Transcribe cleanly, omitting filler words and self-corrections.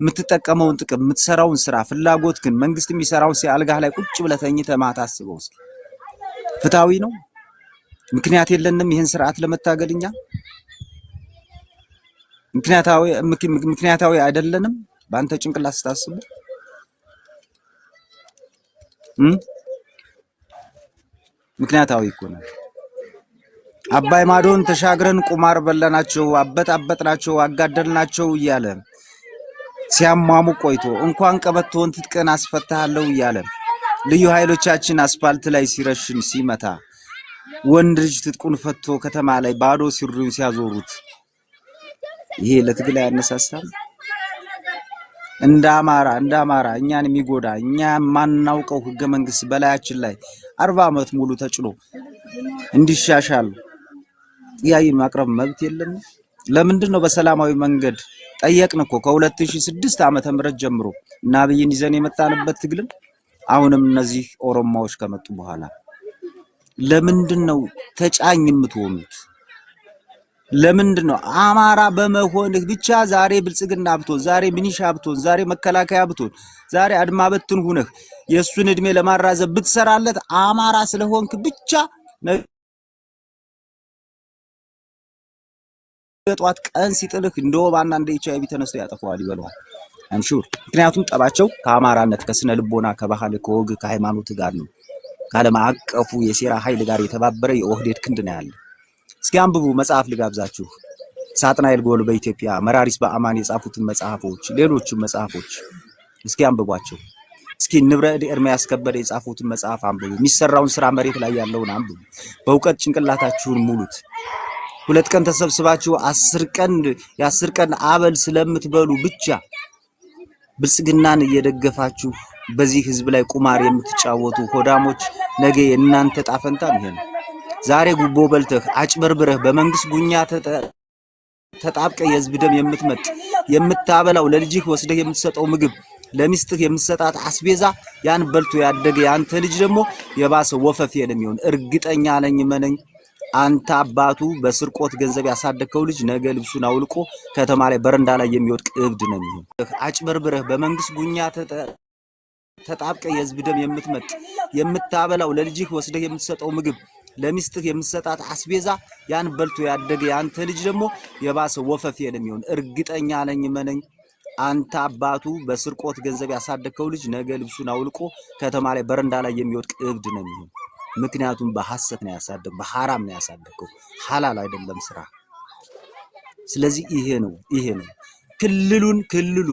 የምትጠቀመውን ጥቅም የምትሰራውን ስራ ፍላጎት ግን መንግስት የሚሰራው ሲያልጋህ ላይ ቁጭ ብለህ ተኝተህ ማታ አስበው እስኪ ፍታዊ ነው ምክንያት የለንም ይሄን ስርዓት ለመታገልኛ ምክንያታዊ አይደለንም ባንተ ጭንቅላት ስታስቡ ምክንያታዊ እኮ ነው አባይ ማዶን ተሻግረን ቁማር በለናቸው አበጣበጥናቸው አጋደልናቸው እያለ ሲያማሙ ቆይቶ እንኳን ቀበቶን ትጥቀን አስፈታሃለው እያለ ልዩ ኃይሎቻችን አስፋልት ላይ ሲረሽን ሲመታ ወንድ ልጅ ትጥቁን ፈቶ ከተማ ላይ ባዶ ሲሩን ሲያዞሩት ይሄ ለትግል ያነሳሳል እንዳማራ እኛን የሚጎዳ እኛ ማናውቀው ህገ መንግስት በላያችን ላይ 40 አመት ሙሉ ተጭሎ እንዲሻሻል ጥያቄ ማቅረብ መብት የለም ለምንድን ነው በሰላማዊ መንገድ ጠየቅን እኮ ከ2006 ዓመተ ምህረት ጀምሮ እና አብይን ይዘን የመጣንበት ትግል አሁንም እነዚህ ኦሮሞዎች ከመጡ በኋላ ለምንድን ነው ተጫኝ የምትሆኑት ለምንድን ነው አማራ በመሆንህ ብቻ ዛሬ ብልጽግና ብትሆን ዛሬ ሚኒሻ ብትሆን ዛሬ መከላከያ ብትሆን ዛሬ አድማ በትን ሆነህ የሱን እድሜ ለማራዘብ ብትሰራለት አማራ ስለሆንክ ብቻ ጧት ቀን ሲጥልህ እንደወባና እንደ ኤችአይቪ ተነስቶ ያጠፋዋል ይበለዋል አም ሹር ምክንያቱም ጠባቸው ከአማራነት ከስነ ልቦና ከባህል ከወግ ከሃይማኖት ጋር ነው ካለም አቀፉ የሴራ ኃይል ጋር የተባበረ የኦህዴድ ክንድ ነው ያለ እስኪ አንብቡ መጽሐፍ ልጋብዛችሁ ሳጥናኤል ጎል በኢትዮጵያ መራሪስ በአማን የጻፉትን መጽሐፎች ሌሎችም መጽሐፎች እስኪ አንብቧቸው እስኪ ንብረድ ኤርሚያስ ከበደ የጻፉትን መጽሐፍ አንብቡ የሚሰራውን ስራ መሬት ላይ ያለውን አንብቡ በእውቀት ጭንቅላታችሁን ሙሉት ሁለት ቀን ተሰብስባችሁ 10 ቀን አበል ስለምትበሉ ብቻ ብልጽግናን እየደገፋችሁ በዚህ ህዝብ ላይ ቁማር የምትጫወቱ ሆዳሞች ነገ እናንተ ጣፈንታ ነው ዛሬ ጉቦ በልተህ አጭበርብረህ በመንግስት ጉኛ ተጣብቀ የህዝብ ደም የምትመጥ የምታበላው ለልጅህ ወስደህ የምትሰጠው ምግብ ለሚስትህ የምትሰጣት አስቤዛ ያን በልቶ ያደገ ያንተ ልጅ ደግሞ የባሰ ወፈፍ የለሚሆን እርግጠኛ ነኝ መነኝ አንተ አባቱ በስርቆት ገንዘብ ያሳደከው ልጅ ነገ ልብሱን አውልቆ ከተማ ላይ በረንዳ ላይ የሚወድቅ እብድ ነው የሚሆን አጭበርብረህ በመንግስት ጉኛ ተጣብቀ የህዝብ ደም የምትመጥ የምታበላው ለልጅህ ወስደህ የምትሰጠው ምግብ ለሚስትህ የምትሰጣት አስቤዛ ያን በልቶ ያደገ ያንተ ልጅ ደግሞ የባሰ ወፈፍ የለሚሆን እርግጠኛ ነኝ መነኝ አንተ አባቱ በስርቆት ገንዘብ ያሳደከው ልጅ ነገ ልብሱን አውልቆ ከተማ ላይ በረንዳ ላይ የሚወድቅ እብድ ነው የሚሆን ምክንያቱም በሐሰት ነው ያሳደከው በሐራም ነው ያሳደከው ሐላል አይደለም ስራ ስለዚህ ይሄ ነው ክልሉ